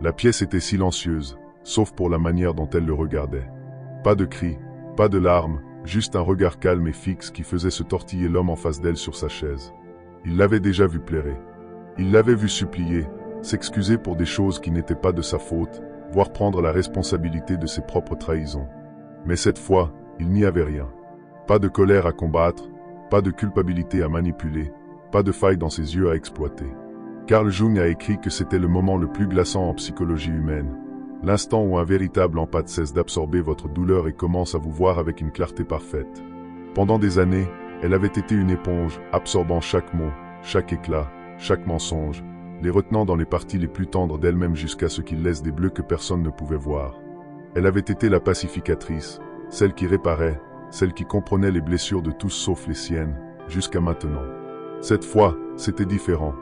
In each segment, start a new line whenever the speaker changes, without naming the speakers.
La pièce était silencieuse, sauf pour la manière dont elle le regardait. Pas de cris, pas de larmes, juste un regard calme et fixe qui faisait se tortiller l'homme en face d'elle sur sa chaise. Il l'avait déjà vu pleurer. Il l'avait vu supplier, s'excuser pour des choses qui n'étaient pas de sa faute, voire prendre la responsabilité de ses propres trahisons. Mais cette fois, il n'y avait rien. Pas de colère à combattre, pas de culpabilité à manipuler, pas de faille dans ses yeux à exploiter. Carl Jung a écrit que c'était le moment le plus glaçant en psychologie humaine, l'instant où un véritable empathe cesse d'absorber votre douleur et commence à vous voir avec une clarté parfaite. Pendant des années, elle avait été une éponge, absorbant chaque mot, chaque éclat, chaque mensonge, les retenant dans les parties les plus tendres d'elle-même jusqu'à ce qu'il laisse des bleus que personne ne pouvait voir. Elle avait été la pacificatrice, celle qui réparait, celle qui comprenait les blessures de tous sauf les siennes, jusqu'à maintenant. Cette fois, c'était différent.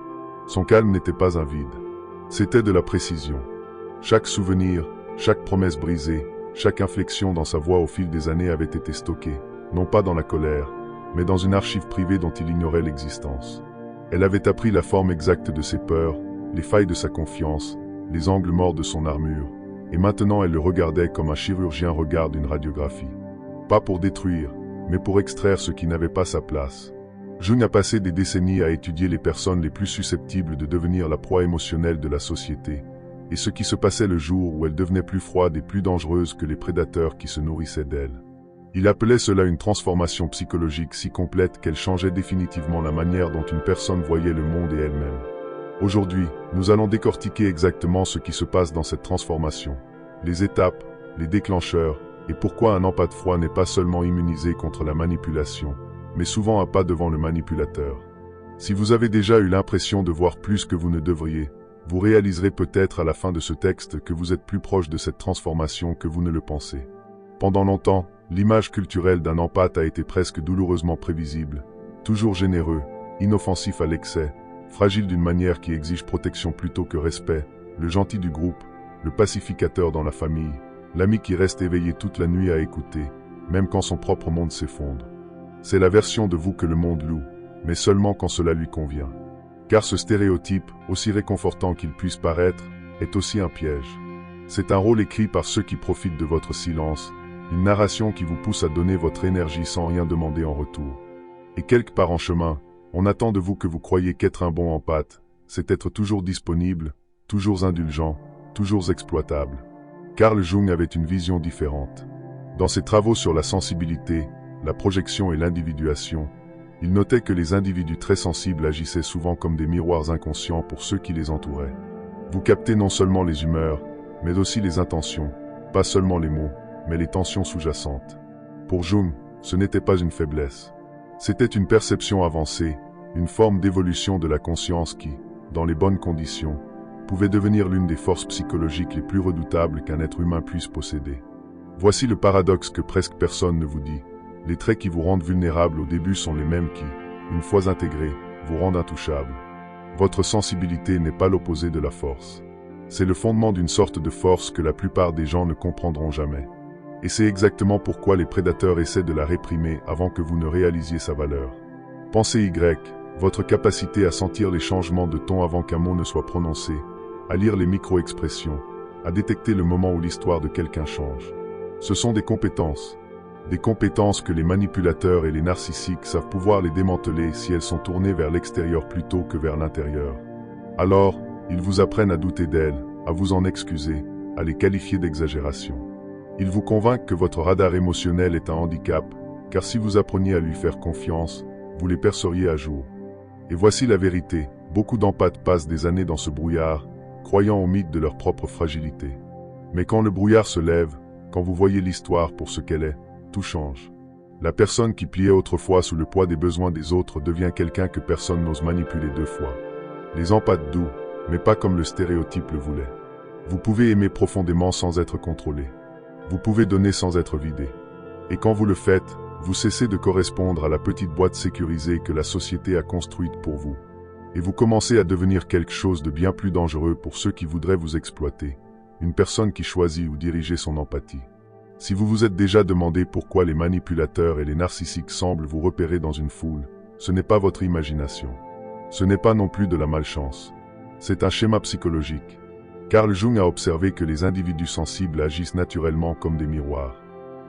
Son calme n'était pas un vide. C'était de la précision. Chaque souvenir, chaque promesse brisée, chaque inflexion dans sa voix au fil des années avait été stockée, non pas dans la colère, mais dans une archive privée dont il ignorait l'existence. Elle avait appris la forme exacte de ses peurs, les failles de sa confiance, les angles morts de son armure, et maintenant elle le regardait comme un chirurgien regarde une radiographie. Pas pour détruire, mais pour extraire ce qui n'avait pas sa place. Jung a passé des décennies à étudier les personnes les plus susceptibles de devenir la proie émotionnelle de la société, et ce qui se passait le jour où elle devenait plus froide et plus dangereuse que les prédateurs qui se nourrissaient d'elle. Il appelait cela une transformation psychologique si complète qu'elle changeait définitivement la manière dont une personne voyait le monde et elle-même. Aujourd'hui, nous allons décortiquer exactement ce qui se passe dans cette transformation, les étapes, les déclencheurs, et pourquoi un empathe froid n'est pas seulement immunisé contre la manipulation, mais souvent un pas devant le manipulateur. Si vous avez déjà eu l'impression de voir plus que vous ne devriez, vous réaliserez peut-être à la fin de ce texte que vous êtes plus proche de cette transformation que vous ne le pensez. Pendant longtemps, l'image culturelle d'un empathe a été presque douloureusement prévisible, toujours généreux, inoffensif à l'excès, fragile d'une manière qui exige protection plutôt que respect, le gentil du groupe, le pacificateur dans la famille, l'ami qui reste éveillé toute la nuit à écouter, même quand son propre monde s'effondre. C'est la version de vous que le monde loue, mais seulement quand cela lui convient. Car ce stéréotype, aussi réconfortant qu'il puisse paraître, est aussi un piège. C'est un rôle écrit par ceux qui profitent de votre silence, une narration qui vous pousse à donner votre énergie sans rien demander en retour. Et quelque part en chemin, on attend de vous que vous croyez qu'être un bon empathe, c'est être toujours disponible, toujours indulgent, toujours exploitable. Carl Jung avait une vision différente. Dans ses travaux sur la sensibilité, la projection et l'individuation, il notait que les individus très sensibles agissaient souvent comme des miroirs inconscients pour ceux qui les entouraient. Vous captez non seulement les humeurs, mais aussi les intentions, pas seulement les mots, mais les tensions sous-jacentes. Pour Jung, ce n'était pas une faiblesse. C'était une perception avancée, une forme d'évolution de la conscience qui, dans les bonnes conditions, pouvait devenir l'une des forces psychologiques les plus redoutables qu'un être humain puisse posséder. Voici le paradoxe que presque personne ne vous dit. Les traits qui vous rendent vulnérable au début sont les mêmes qui, une fois intégrés, vous rendent intouchable. Votre sensibilité n'est pas l'opposé de la force. C'est le fondement d'une sorte de force que la plupart des gens ne comprendront jamais. Et c'est exactement pourquoi les prédateurs essaient de la réprimer avant que vous ne réalisiez sa valeur. Pensez Y, votre capacité à sentir les changements de ton avant qu'un mot ne soit prononcé, à lire les micro-expressions, à détecter le moment où l'histoire de quelqu'un change. Ce sont des compétences que les manipulateurs et les narcissiques savent pouvoir les démanteler si elles sont tournées vers l'extérieur plutôt que vers l'intérieur. Alors, ils vous apprennent à douter d'elles, à vous en excuser, à les qualifier d'exagération. Ils vous convainquent que votre radar émotionnel est un handicap, car si vous appreniez à lui faire confiance, vous les perceriez à jour. Et voici la vérité, beaucoup d'empathes passent des années dans ce brouillard, croyant au mythe de leur propre fragilité. Mais quand le brouillard se lève, quand vous voyez l'histoire pour ce qu'elle est, tout change. La personne qui pliait autrefois sous le poids des besoins des autres devient quelqu'un que personne n'ose manipuler deux fois. Les empathes doux, mais pas comme le stéréotype le voulait. Vous pouvez aimer profondément sans être contrôlé. Vous pouvez donner sans être vidé. Et quand vous le faites, vous cessez de correspondre à la petite boîte sécurisée que la société a construite pour vous. Et vous commencez à devenir quelque chose de bien plus dangereux pour ceux qui voudraient vous exploiter. Une personne qui choisit ou dirige son empathie. Si vous vous êtes déjà demandé pourquoi les manipulateurs et les narcissiques semblent vous repérer dans une foule, ce n'est pas votre imagination. Ce n'est pas non plus de la malchance. C'est un schéma psychologique. Carl Jung a observé que les individus sensibles agissent naturellement comme des miroirs.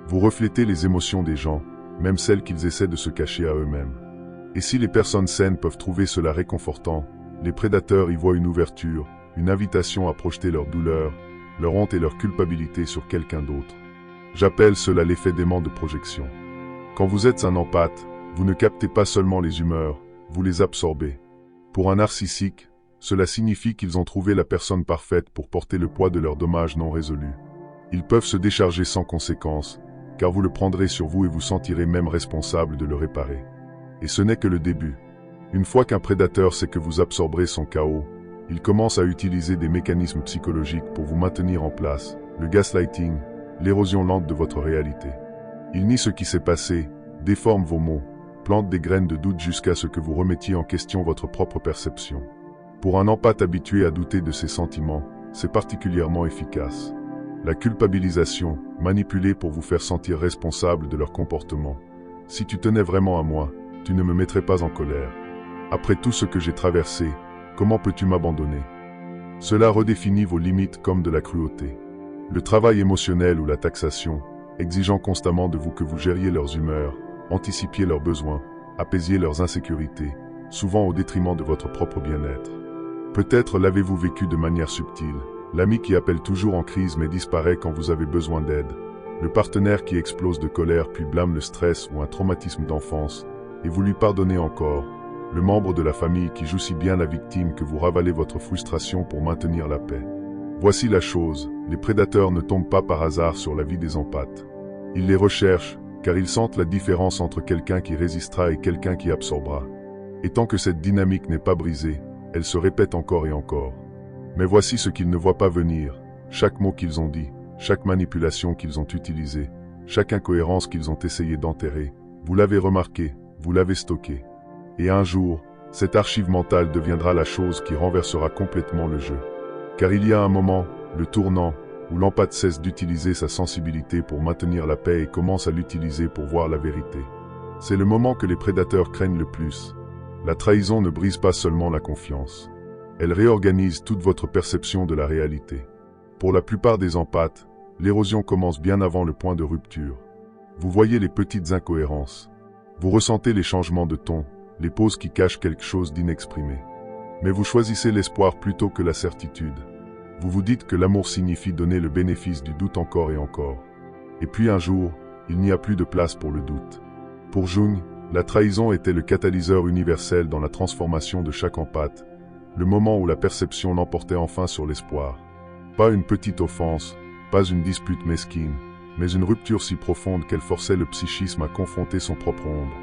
Vous reflétez les émotions des gens, même celles qu'ils essaient de se cacher à eux-mêmes. Et si les personnes saines peuvent trouver cela réconfortant, les prédateurs y voient une ouverture, une invitation à projeter leur douleur, leur honte et leur culpabilité sur quelqu'un d'autre. J'appelle cela l'effet d'aimant de projection. Quand vous êtes un empathe, vous ne captez pas seulement les humeurs, vous les absorbez. Pour un narcissique, cela signifie qu'ils ont trouvé la personne parfaite pour porter le poids de leurs dommages non résolus. Ils peuvent se décharger sans conséquence, car vous le prendrez sur vous et vous sentirez même responsable de le réparer. Et ce n'est que le début. Une fois qu'un prédateur sait que vous absorberez son chaos, il commence à utiliser des mécanismes psychologiques pour vous maintenir en place, le gaslighting, l'érosion lente de votre réalité. Il nie ce qui s'est passé, déforme vos mots, plante des graines de doute jusqu'à ce que vous remettiez en question votre propre perception. Pour un empathe habitué à douter de ses sentiments, c'est particulièrement efficace. La culpabilisation, manipulée pour vous faire sentir responsable de leur comportement. Si tu tenais vraiment à moi, tu ne me mettrais pas en colère. Après tout ce que j'ai traversé, comment peux-tu m'abandonner? Cela redéfinit vos limites comme de la cruauté. Le travail émotionnel ou la taxation, exigeant constamment de vous que vous gériez leurs humeurs, anticipiez leurs besoins, apaisiez leurs insécurités, souvent au détriment de votre propre bien-être. Peut-être l'avez-vous vécu de manière subtile, l'ami qui appelle toujours en crise mais disparaît quand vous avez besoin d'aide, le partenaire qui explose de colère puis blâme le stress ou un traumatisme d'enfance, et vous lui pardonnez encore, le membre de la famille qui joue si bien la victime que vous ravalez votre frustration pour maintenir la paix. Voici la chose, les prédateurs ne tombent pas par hasard sur la vie des empathes. Ils les recherchent, car ils sentent la différence entre quelqu'un qui résistera et quelqu'un qui absorbera. Et tant que cette dynamique n'est pas brisée, elle se répète encore et encore. Mais voici ce qu'ils ne voient pas venir, chaque mot qu'ils ont dit, chaque manipulation qu'ils ont utilisée, chaque incohérence qu'ils ont essayé d'enterrer, vous l'avez remarqué, vous l'avez stocké. Et un jour, cette archive mentale deviendra la chose qui renversera complètement le jeu. Car il y a un moment, le tournant, où l'empathe cesse d'utiliser sa sensibilité pour maintenir la paix et commence à l'utiliser pour voir la vérité. C'est le moment que les prédateurs craignent le plus. La trahison ne brise pas seulement la confiance. Elle réorganise toute votre perception de la réalité. Pour la plupart des empathes, l'érosion commence bien avant le point de rupture. Vous voyez les petites incohérences. Vous ressentez les changements de ton, les pauses qui cachent quelque chose d'inexprimé. Mais vous choisissez l'espoir plutôt que la certitude. Vous vous dites que l'amour signifie donner le bénéfice du doute encore et encore. Et puis un jour, il n'y a plus de place pour le doute. Pour Jung, la trahison était le catalyseur universel dans la transformation de chaque empathe, le moment où la perception l'emportait enfin sur l'espoir. Pas une petite offense, pas une dispute mesquine, mais une rupture si profonde qu'elle forçait le psychisme à confronter son propre ombre.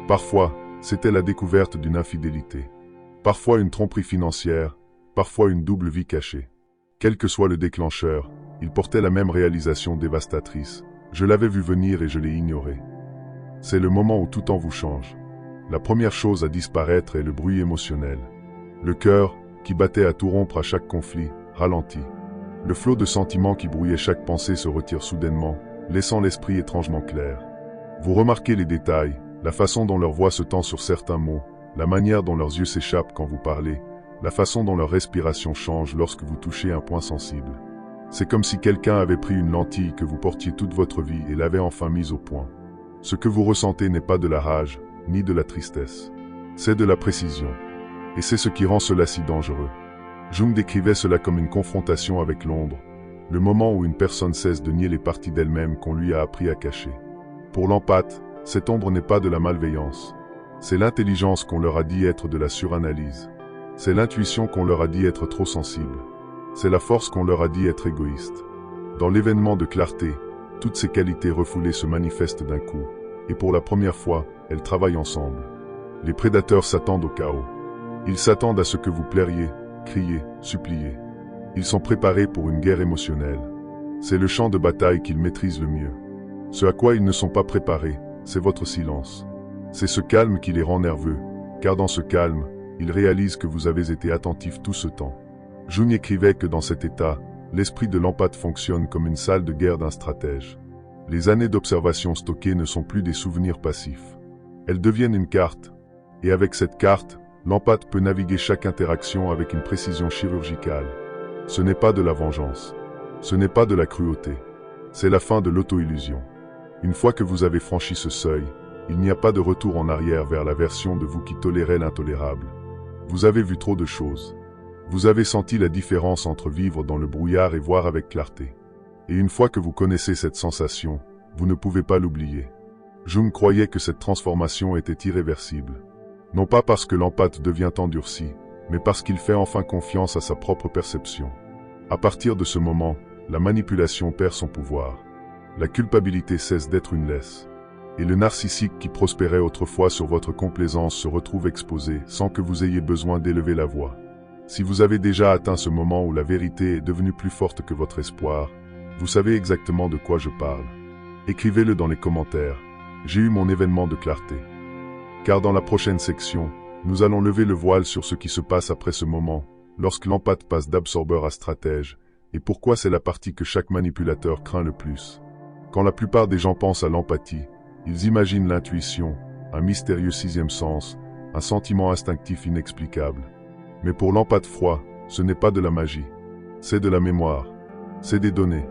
Parfois, c'était la découverte d'une infidélité. Parfois une tromperie financière, parfois une double vie cachée. Quel que soit le déclencheur, il portait la même réalisation dévastatrice. Je l'avais vu venir et je l'ai ignoré. C'est le moment où tout en vous change. La première chose à disparaître est le bruit émotionnel. Le cœur, qui battait à tout rompre à chaque conflit, ralentit. Le flot de sentiments qui brouillait chaque pensée se retire soudainement, laissant l'esprit étrangement clair. Vous remarquez les détails, la façon dont leur voix se tend sur certains mots, la manière dont leurs yeux s'échappent quand vous parlez, la façon dont leur respiration change lorsque vous touchez un point sensible. C'est comme si quelqu'un avait pris une lentille que vous portiez toute votre vie et l'avait enfin mise au point. Ce que vous ressentez n'est pas de la rage, ni de la tristesse. C'est de la précision. Et c'est ce qui rend cela si dangereux. Jung décrivait cela comme une confrontation avec l'ombre, le moment où une personne cesse de nier les parties d'elle-même qu'on lui a appris à cacher. Pour l'empathe, cette ombre n'est pas de la malveillance. C'est l'intelligence qu'on leur a dit être de la suranalyse. C'est l'intuition qu'on leur a dit être trop sensible. C'est la force qu'on leur a dit être égoïste. Dans l'événement de clarté, toutes ces qualités refoulées se manifestent d'un coup, et pour la première fois, elles travaillent ensemble. Les prédateurs s'attendent au chaos. Ils s'attendent à ce que vous plairiez, criez, suppliez. Ils sont préparés pour une guerre émotionnelle. C'est le champ de bataille qu'ils maîtrisent le mieux. Ce à quoi ils ne sont pas préparés, c'est votre silence. C'est ce calme qui les rend nerveux, car dans ce calme, ils réalisent que vous avez été attentif tout ce temps. Jung écrivait que dans cet état, l'esprit de l'empathe fonctionne comme une salle de guerre d'un stratège. Les années d'observation stockées ne sont plus des souvenirs passifs. Elles deviennent une carte. Et avec cette carte, l'empathe peut naviguer chaque interaction avec une précision chirurgicale. Ce n'est pas de la vengeance. Ce n'est pas de la cruauté. C'est la fin de l'auto-illusion. Une fois que vous avez franchi ce seuil, il n'y a pas de retour en arrière vers la version de vous qui tolérait l'intolérable. Vous avez vu trop de choses. Vous avez senti la différence entre vivre dans le brouillard et voir avec clarté. Et une fois que vous connaissez cette sensation, vous ne pouvez pas l'oublier. Jung croyait que cette transformation était irréversible. Non pas parce que l'empathe devient endurci, mais parce qu'il fait enfin confiance à sa propre perception. À partir de ce moment, la manipulation perd son pouvoir. La culpabilité cesse d'être une laisse. Et le narcissique qui prospérait autrefois sur votre complaisance se retrouve exposé sans que vous ayez besoin d'élever la voix. Si vous avez déjà atteint ce moment où la vérité est devenue plus forte que votre espoir, vous savez exactement de quoi je parle. Écrivez-le dans les commentaires. J'ai eu mon événement de clarté. Car dans la prochaine section, nous allons lever le voile sur ce qui se passe après ce moment, lorsque l'empathe passe d'absorbeur à stratège, et pourquoi c'est la partie que chaque manipulateur craint le plus. Quand la plupart des gens pensent à l'empathie, ils imaginent l'intuition, un mystérieux sixième sens, un sentiment instinctif inexplicable. Mais pour l'empathe froid, ce n'est pas de la magie. C'est de la mémoire. C'est des données.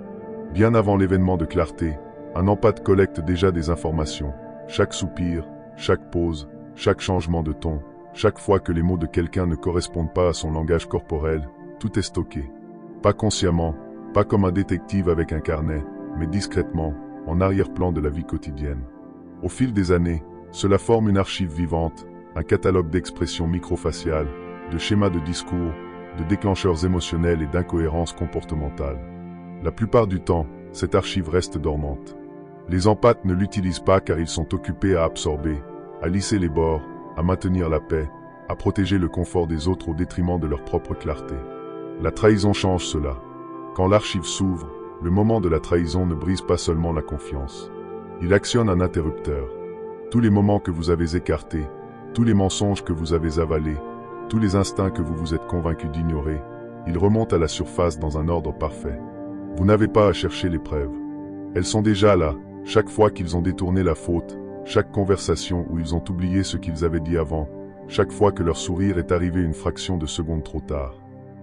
Bien avant l'événement de clarté, un empathe collecte déjà des informations. Chaque soupir, chaque pause, chaque changement de ton, chaque fois que les mots de quelqu'un ne correspondent pas à son langage corporel, tout est stocké. Pas consciemment, pas comme un détective avec un carnet, mais discrètement, en arrière-plan de la vie quotidienne. Au fil des années, cela forme une archive vivante, un catalogue d'expressions microfaciales, de schémas de discours, de déclencheurs émotionnels et d'incohérences comportementales. La plupart du temps, cette archive reste dormante. Les empathes ne l'utilisent pas car ils sont occupés à absorber, à lisser les bords, à maintenir la paix, à protéger le confort des autres au détriment de leur propre clarté. La trahison change cela. Quand l'archive s'ouvre, le moment de la trahison ne brise pas seulement la confiance. Il actionne un interrupteur. Tous les moments que vous avez écartés, tous les mensonges que vous avez avalés, tous les instincts que vous vous êtes convaincu d'ignorer, ils remontent à la surface dans un ordre parfait. Vous n'avez pas à chercher les preuves. Elles sont déjà là, chaque fois qu'ils ont détourné la faute, chaque conversation où ils ont oublié ce qu'ils avaient dit avant, chaque fois que leur sourire est arrivé une fraction de seconde trop tard.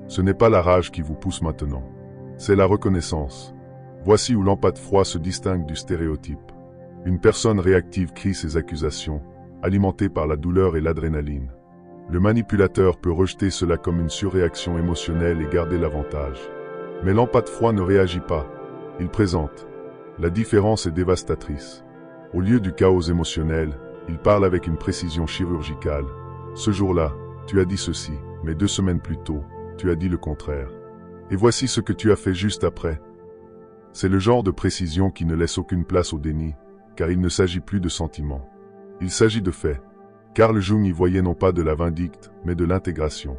Ce n'est pas la rage qui vous pousse maintenant. C'est la reconnaissance. Voici où l'empathe froid se distingue du stéréotype. Une personne réactive crie ses accusations, alimentée par la douleur et l'adrénaline. Le manipulateur peut rejeter cela comme une surréaction émotionnelle et garder l'avantage. Mais l'empathe froid ne réagit pas. Il présente. La différence est dévastatrice. Au lieu du chaos émotionnel, il parle avec une précision chirurgicale. Ce jour-là, tu as dit ceci, mais 2 semaines plus tôt, tu as dit le contraire. Et voici ce que tu as fait juste après. C'est le genre de précision qui ne laisse aucune place au déni, car il ne s'agit plus de sentiments. Il s'agit de faits. Carl Jung y voyait non pas de la vindicte, mais de l'intégration.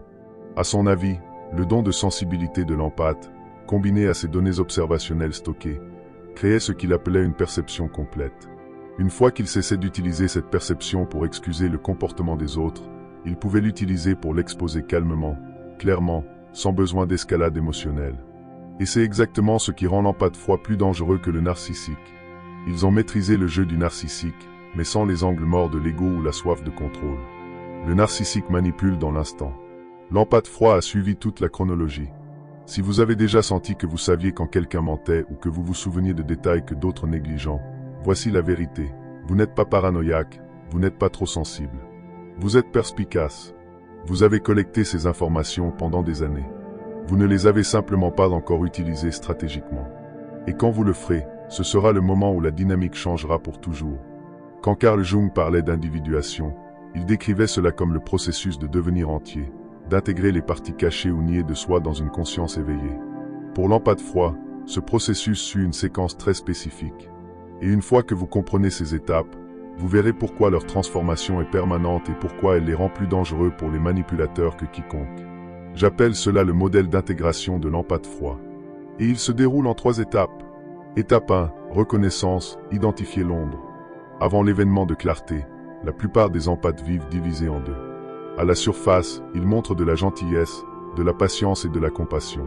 À son avis, le don de sensibilité de l'empathe, combiné à ses données observationnelles stockées, créait ce qu'il appelait une perception complète. Une fois qu'il cessait d'utiliser cette perception pour excuser le comportement des autres, il pouvait l'utiliser pour l'exposer calmement, clairement, sans besoin d'escalade émotionnelle. Et c'est exactement ce qui rend l'empathe froid plus dangereux que le narcissique. Ils ont maîtrisé le jeu du narcissique, mais sans les angles morts de l'ego ou la soif de contrôle. Le narcissique manipule dans l'instant. L'empathe froid a suivi toute la chronologie. Si vous avez déjà senti que vous saviez quand quelqu'un mentait ou que vous vous souveniez de détails que d'autres négligent, voici la vérité. Vous n'êtes pas paranoïaque, vous n'êtes pas trop sensible. Vous êtes perspicace. Vous avez collecté ces informations pendant des années. Vous ne les avez simplement pas encore utilisées stratégiquement. Et quand vous le ferez, ce sera le moment où la dynamique changera pour toujours. Quand Carl Jung parlait d'individuation, il décrivait cela comme le processus de devenir entier, d'intégrer les parties cachées ou niées de soi dans une conscience éveillée. Pour l'empathe froid, ce processus suit une séquence très spécifique. Et une fois que vous comprenez ces étapes, vous verrez pourquoi leur transformation est permanente et pourquoi elle les rend plus dangereux pour les manipulateurs que quiconque. J'appelle cela le modèle d'intégration de l'empathe froid. Et il se déroule en 3 étapes. Étape 1, reconnaissance, identifier l'ombre. Avant l'événement de clarté, la plupart des empathes vivent divisés en 2. À la surface, ils montrent de la gentillesse, de la patience et de la compassion.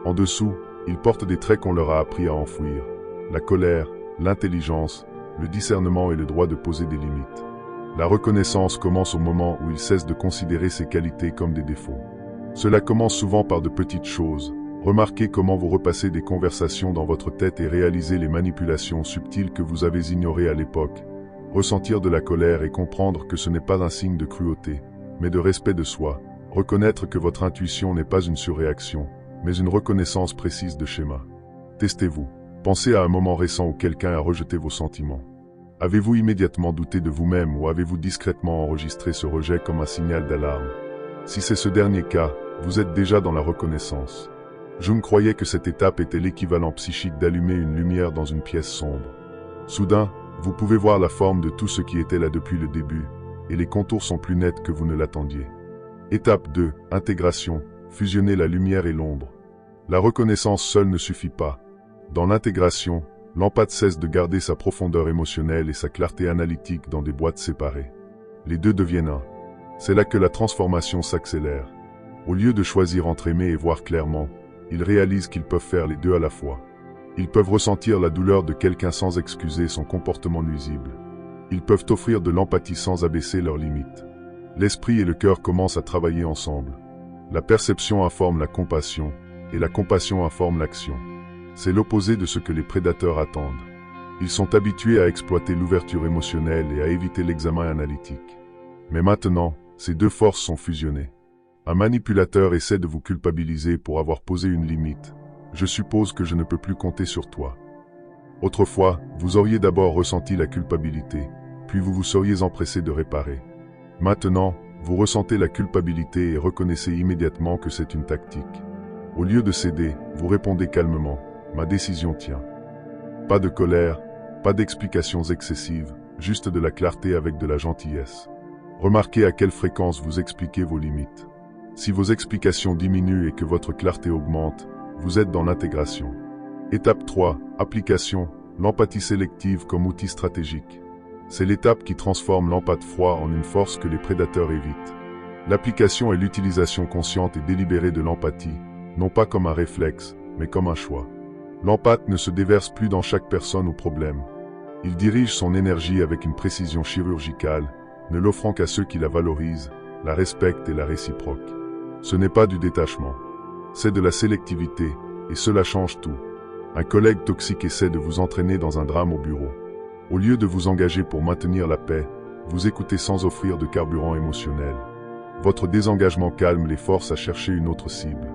En dessous, ils portent des traits qu'on leur a appris à enfouir. La colère, l'intelligence, le discernement et le droit de poser des limites. La reconnaissance commence au moment où ils cessent de considérer ces qualités comme des défauts. Cela commence souvent par de petites choses, Remarquez comment vous repassez des conversations dans votre tête et réalisez les manipulations subtiles que vous avez ignorées à l'époque. Ressentir de la colère et comprendre que ce n'est pas un signe de cruauté, mais de respect de soi. Reconnaître que votre intuition n'est pas une surréaction, mais une reconnaissance précise de schéma. Testez-vous. Pensez à un moment récent où quelqu'un a rejeté vos sentiments. Avez-vous immédiatement douté de vous-même ou avez-vous discrètement enregistré ce rejet comme un signal d'alarme? Si c'est ce dernier cas, vous êtes déjà dans la reconnaissance. Jung croyait que cette étape était l'équivalent psychique d'allumer une lumière dans une pièce sombre. Soudain, vous pouvez voir la forme de tout ce qui était là depuis le début, et les contours sont plus nets que vous ne l'attendiez. Étape 2. Intégration. Fusionner la lumière et l'ombre. La reconnaissance seule ne suffit pas. Dans l'intégration, l'empathie cesse de garder sa profondeur émotionnelle et sa clarté analytique dans des boîtes séparées. Les deux deviennent un. C'est là que la transformation s'accélère. Au lieu de choisir entre aimer et voir clairement, ils réalisent qu'ils peuvent faire les deux à la fois. Ils peuvent ressentir la douleur de quelqu'un sans excuser son comportement nuisible. Ils peuvent offrir de l'empathie sans abaisser leurs limites. L'esprit et le cœur commencent à travailler ensemble. La perception informe la compassion, et la compassion informe l'action. C'est l'opposé de ce que les prédateurs attendent. Ils sont habitués à exploiter l'ouverture émotionnelle et à éviter l'examen analytique. Mais maintenant, ces deux forces sont fusionnées. Un manipulateur essaie de vous culpabiliser pour avoir posé une limite. Je suppose que je ne peux plus compter sur toi. Autrefois, vous auriez d'abord ressenti la culpabilité, puis vous vous seriez empressé de réparer. Maintenant, vous ressentez la culpabilité et reconnaissez immédiatement que c'est une tactique. Au lieu de céder, vous répondez calmement, ma décision tient. Pas de colère, pas d'explications excessives, juste de la clarté avec de la gentillesse. Remarquez à quelle fréquence vous expliquez vos limites. Si vos explications diminuent et que votre clarté augmente, vous êtes dans l'intégration. Étape 3. Application. L'empathie sélective comme outil stratégique. C'est l'étape qui transforme l'empathie froid en une force que les prédateurs évitent. L'application est l'utilisation consciente et délibérée de l'empathie, non pas comme un réflexe, mais comme un choix. L'empathie ne se déverse plus dans chaque personne ou problème. Il dirige son énergie avec une précision chirurgicale, ne l'offrant qu'à ceux qui la valorisent, la respectent et la réciproquent. Ce n'est pas du détachement. C'est de la sélectivité, et cela change tout. Un collègue toxique essaie de vous entraîner dans un drame au bureau. Au lieu de vous engager pour maintenir la paix, vous écoutez sans offrir de carburant émotionnel. Votre désengagement calme les force à chercher une autre cible.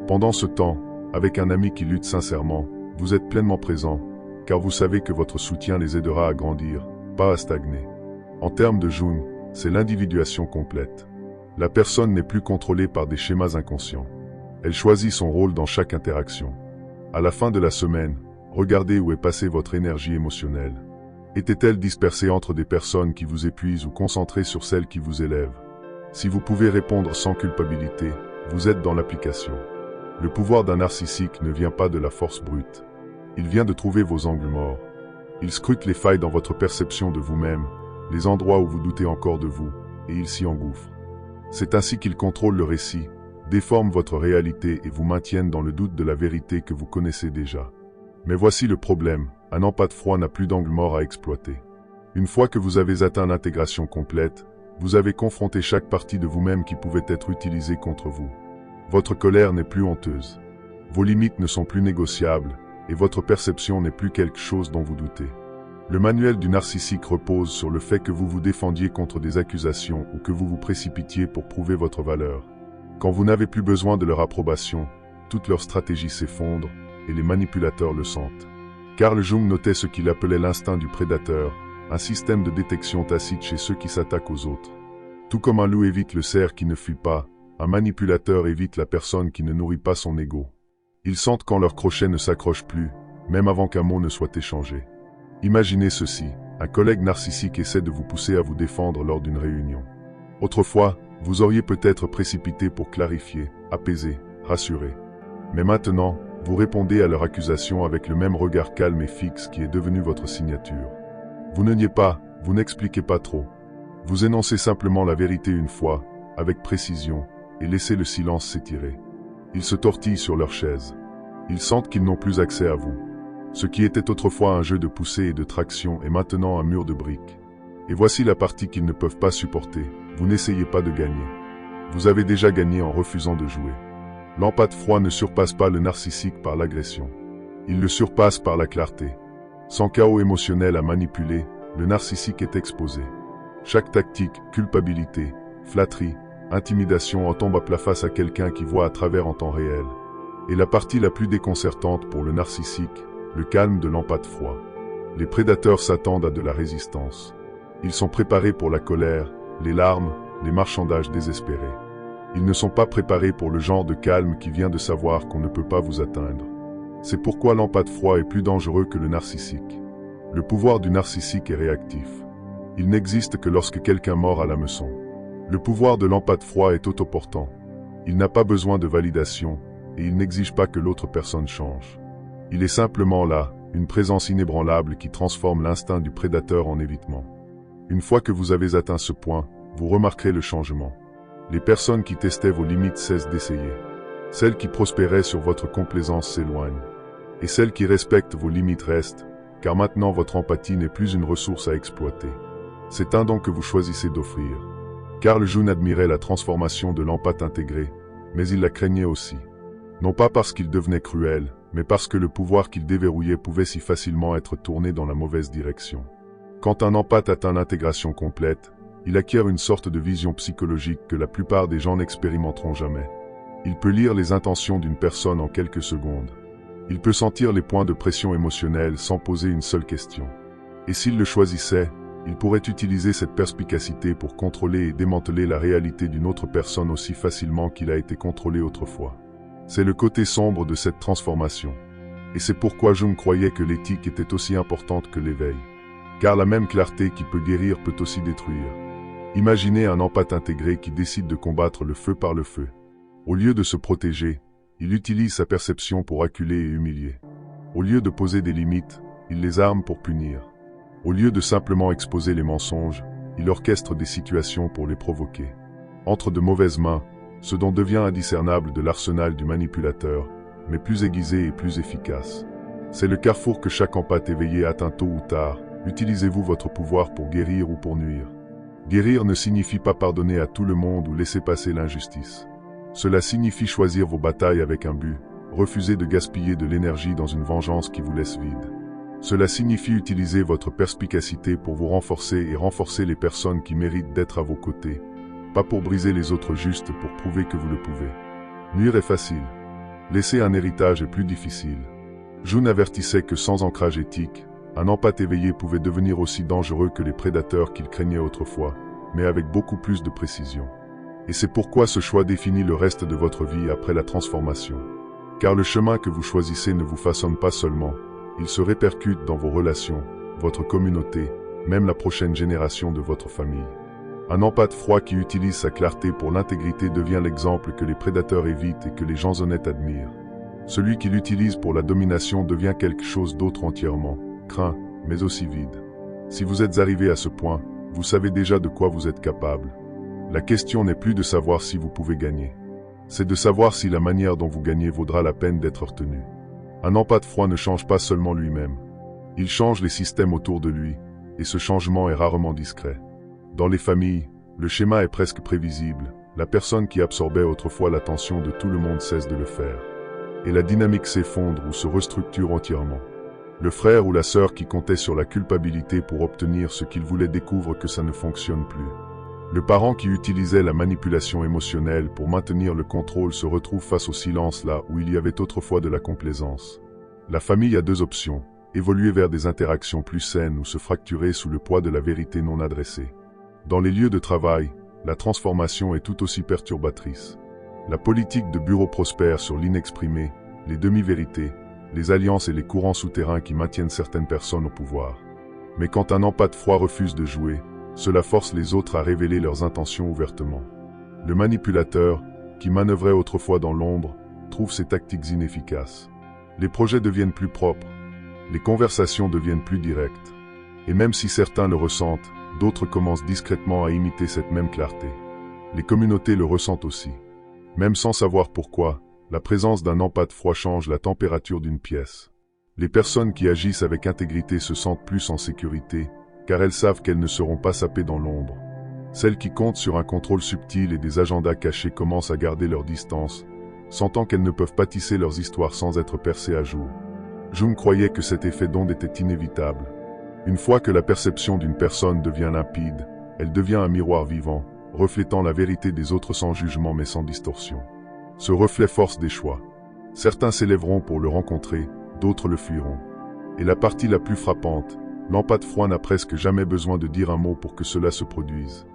Pendant ce temps, avec un ami qui lutte sincèrement, vous êtes pleinement présent, car vous savez que votre soutien les aidera à grandir, pas à stagner. En termes de Jung, c'est l'individuation complète. La personne n'est plus contrôlée par des schémas inconscients. Elle choisit son rôle dans chaque interaction. À la fin de la semaine, regardez où est passée votre énergie émotionnelle. Était-elle dispersée entre des personnes qui vous épuisent ou concentrée sur celles qui vous élèvent? Si vous pouvez répondre sans culpabilité, vous êtes dans l'application. Le pouvoir d'un narcissique ne vient pas de la force brute. Il vient de trouver vos angles morts. Il scrute les failles dans votre perception de vous-même, les endroits où vous doutez encore de vous, et il s'y engouffre. C'est ainsi qu'il contrôle le récit, déforme votre réalité et vous maintiennent dans le doute de la vérité que vous connaissez déjà. Mais voici le problème, un empathe froid n'a plus d'angle mort à exploiter. Une fois que vous avez atteint l'intégration complète, vous avez confronté chaque partie de vous-même qui pouvait être utilisée contre vous. Votre colère n'est plus honteuse. Vos limites ne sont plus négociables, et votre perception n'est plus quelque chose dont vous doutez. Le manuel du narcissique repose sur le fait que vous vous défendiez contre des accusations ou que vous vous précipitiez pour prouver votre valeur. Quand vous n'avez plus besoin de leur approbation, toute leur stratégie s'effondre, et les manipulateurs le sentent. Carl Jung notait ce qu'il appelait l'instinct du prédateur, un système de détection tacite chez ceux qui s'attaquent aux autres. Tout comme un loup évite le cerf qui ne fuit pas, un manipulateur évite la personne qui ne nourrit pas son ego. Ils sentent quand leur crochet ne s'accroche plus, même avant qu'un mot ne soit échangé. Imaginez ceci, un collègue narcissique essaie de vous pousser à vous défendre lors d'une réunion. Autrefois, vous auriez peut-être précipité pour clarifier, apaiser, rassurer. Mais maintenant, vous répondez à leur accusation avec le même regard calme et fixe qui est devenu votre signature. Vous ne niez pas, vous n'expliquez pas trop. Vous énoncez simplement la vérité une fois, avec précision, et laissez le silence s'étirer. Ils se tortillent sur leur chaise. Ils sentent qu'ils n'ont plus accès à vous. Ce qui était autrefois un jeu de poussée et de traction est maintenant un mur de briques. Et voici la partie qu'ils ne peuvent pas supporter. Vous n'essayez pas de gagner. Vous avez déjà gagné en refusant de jouer. L'empathe froid ne surpasse pas le narcissique par l'agression. Il le surpasse par la clarté. Sans chaos émotionnel à manipuler, le narcissique est exposé. Chaque tactique, culpabilité, flatterie, intimidation en tombe à plat face à quelqu'un qui voit à travers en temps réel. Et la partie la plus déconcertante pour le narcissique, le calme de l'empathe froid. Les prédateurs s'attendent à de la résistance. Ils sont préparés pour la colère, les larmes, les marchandages désespérés. Ils ne sont pas préparés pour le genre de calme qui vient de savoir qu'on ne peut pas vous atteindre. C'est pourquoi l'empathe froid est plus dangereux que le narcissique. Le pouvoir du narcissique est réactif. Il n'existe que lorsque quelqu'un mord à l'hameçon. Le pouvoir de l'empathe froid est autoportant. Il n'a pas besoin de validation et il n'exige pas que l'autre personne change. Il est simplement là, une présence inébranlable qui transforme l'instinct du prédateur en évitement. Une fois que vous avez atteint ce point, vous remarquerez le changement. Les personnes qui testaient vos limites cessent d'essayer. Celles qui prospéraient sur votre complaisance s'éloignent. Et celles qui respectent vos limites restent, car maintenant votre empathie n'est plus une ressource à exploiter. C'est un don que vous choisissez d'offrir. Carl Jung admirait la transformation de l'empathe intégrée, mais il la craignait aussi. Non pas parce qu'il devenait cruel, mais parce que le pouvoir qu'il déverrouillait pouvait si facilement être tourné dans la mauvaise direction. Quand un empathe atteint l'intégration complète, il acquiert une sorte de vision psychologique que la plupart des gens n'expérimenteront jamais. Il peut lire les intentions d'une personne en quelques secondes. Il peut sentir les points de pression émotionnelle sans poser une seule question. Et s'il le choisissait, il pourrait utiliser cette perspicacité pour contrôler et démanteler la réalité d'une autre personne aussi facilement qu'il a été contrôlé autrefois. C'est le côté sombre de cette transformation. Et c'est pourquoi Jung croyait que l'éthique était aussi importante que l'éveil. Car la même clarté qui peut guérir peut aussi détruire. Imaginez un empathe intégré qui décide de combattre le feu par le feu. Au lieu de se protéger, il utilise sa perception pour acculer et humilier. Au lieu de poser des limites, il les arme pour punir. Au lieu de simplement exposer les mensonges, il orchestre des situations pour les provoquer. Entre de mauvaises mains, ce dont devient indiscernable de l'arsenal du manipulateur, mais plus aiguisé et plus efficace. C'est le carrefour que chaque empathe éveillé atteint tôt ou tard. Utilisez-vous votre pouvoir pour guérir ou pour nuire? Guérir ne signifie pas pardonner à tout le monde ou laisser passer l'injustice. Cela signifie choisir vos batailles avec un but, refuser de gaspiller de l'énergie dans une vengeance qui vous laisse vide. Cela signifie utiliser votre perspicacité pour vous renforcer et renforcer les personnes qui méritent d'être à vos côtés, pas pour briser les autres juste pour prouver que vous le pouvez. Nuire est facile. Laisser un héritage est plus difficile. Jung avertissait que sans ancrage éthique, un empathe éveillé pouvait devenir aussi dangereux que les prédateurs qu'il craignait autrefois, mais avec beaucoup plus de précision. Et c'est pourquoi ce choix définit le reste de votre vie après la transformation. Car le chemin que vous choisissez ne vous façonne pas seulement, il se répercute dans vos relations, votre communauté, même la prochaine génération de votre famille. Un empathe froid qui utilise sa clarté pour l'intégrité devient l'exemple que les prédateurs évitent et que les gens honnêtes admirent. Celui qui l'utilise pour la domination devient quelque chose d'autre entièrement, craint, mais aussi vide. Si vous êtes arrivé à ce point, vous savez déjà de quoi vous êtes capable. La question n'est plus de savoir si vous pouvez gagner. C'est de savoir si la manière dont vous gagnez vaudra la peine d'être retenue. Un empathe froid ne change pas seulement lui-même. Il change les systèmes autour de lui, et ce changement est rarement discret. Dans les familles, le schéma est presque prévisible. La personne qui absorbait autrefois l'attention de tout le monde cesse de le faire. Et la dynamique s'effondre ou se restructure entièrement. Le frère ou la sœur qui comptait sur la culpabilité pour obtenir ce qu'il voulait découvre que ça ne fonctionne plus. Le parent qui utilisait la manipulation émotionnelle pour maintenir le contrôle se retrouve face au silence là où il y avait autrefois de la complaisance. La famille a deux options, évoluer vers des interactions plus saines ou se fracturer sous le poids de la vérité non adressée. Dans les lieux de travail, la transformation est tout aussi perturbatrice. La politique de bureau prospère sur l'inexprimé, les demi-vérités, les alliances et les courants souterrains qui maintiennent certaines personnes au pouvoir. Mais quand un empathe froid refuse de jouer, cela force les autres à révéler leurs intentions ouvertement. Le manipulateur, qui manœuvrait autrefois dans l'ombre, trouve ses tactiques inefficaces. Les projets deviennent plus propres, les conversations deviennent plus directes. Et même si certains le ressentent, d'autres commencent discrètement à imiter cette même clarté. Les communautés le ressentent aussi. Même sans savoir pourquoi, la présence d'un empathe froid change la température d'une pièce. Les personnes qui agissent avec intégrité se sentent plus en sécurité, car elles savent qu'elles ne seront pas sapées dans l'ombre. Celles qui comptent sur un contrôle subtil et des agendas cachés commencent à garder leur distance, sentant qu'elles ne peuvent pas tisser leurs histoires sans être percées à jour. Jung croyait que cet effet d'onde était inévitable. Une fois que la perception d'une personne devient limpide, elle devient un miroir vivant, reflétant la vérité des autres sans jugement mais sans distorsion. Ce reflet force des choix. Certains s'élèveront pour le rencontrer, d'autres le fuiront. Et la partie la plus frappante, l'empathie froide n'a presque jamais besoin de dire un mot pour que cela se produise.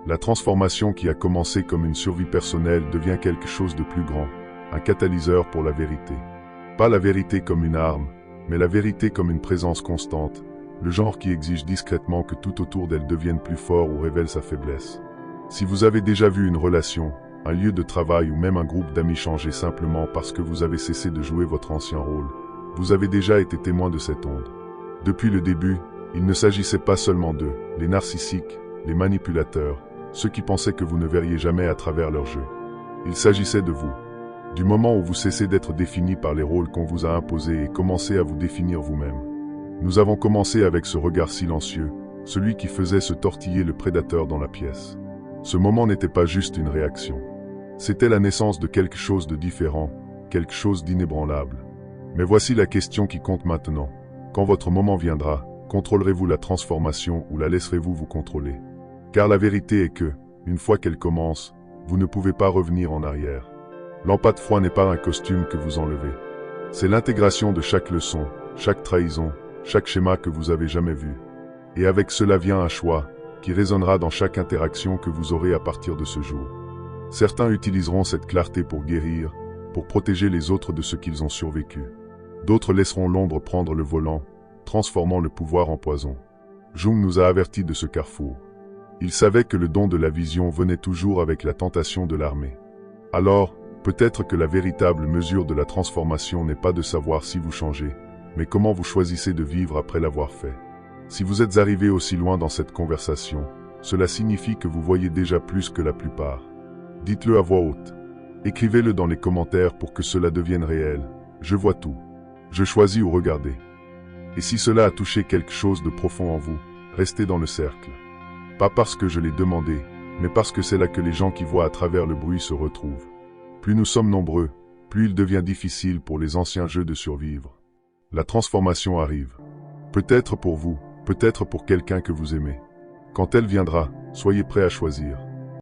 La transformation qui a commencé comme une survie personnelle devient quelque chose de plus grand, un catalyseur pour la vérité. Pas la vérité comme une arme, mais la vérité comme une présence constante, le genre qui exige discrètement que tout autour d'elle devienne plus fort ou révèle sa faiblesse. Si vous avez déjà vu une relation, un lieu de travail ou même un groupe d'amis changer simplement parce que vous avez cessé de jouer votre ancien rôle, vous avez déjà été témoin de cette onde. Depuis le début, il ne s'agissait pas seulement d'eux, les narcissiques, les manipulateurs, ceux qui pensaient que vous ne verriez jamais à travers leur jeu. Il s'agissait de vous. Du moment où vous cessez d'être défini par les rôles qu'on vous a imposés et commencez à vous définir vous-même. Nous avons commencé avec ce regard silencieux, celui qui faisait se tortiller le prédateur dans la pièce. Ce moment n'était pas juste une réaction. C'était la naissance de quelque chose de différent, quelque chose d'inébranlable. Mais voici la question qui compte maintenant. Quand votre moment viendra, contrôlerez-vous la transformation ou la laisserez-vous vous contrôler? Car la vérité est que, une fois qu'elle commence, vous ne pouvez pas revenir en arrière. L'empathie froide n'est pas un costume que vous enlevez. C'est l'intégration de chaque leçon, chaque trahison, chaque schéma que vous avez jamais vu. Et avec cela vient un choix, qui résonnera dans chaque interaction que vous aurez à partir de ce jour. Certains utiliseront cette clarté pour guérir, pour protéger les autres de ce qu'ils ont survécu. D'autres laisseront l'ombre prendre le volant, transformant le pouvoir en poison. Jung nous a avertis de ce carrefour. Il savait que le don de la vision venait toujours avec la tentation de l'armée. Alors, peut-être que la véritable mesure de la transformation n'est pas de savoir si vous changez, mais comment vous choisissez de vivre après l'avoir fait. Si vous êtes arrivé aussi loin dans cette conversation, cela signifie que vous voyez déjà plus que la plupart. Dites-le à voix haute. Écrivez-le dans les commentaires pour que cela devienne réel. Je vois tout. Je choisis où regarder. Et si cela a touché quelque chose de profond en vous, restez dans le cercle. Pas parce que je l'ai demandé, mais parce que c'est là que les gens qui voient à travers le bruit se retrouvent. Plus nous sommes nombreux, plus il devient difficile pour les anciens jeux de survivre. La transformation arrive. Peut-être pour vous, peut-être pour quelqu'un que vous aimez. Quand elle viendra, soyez prêts à choisir.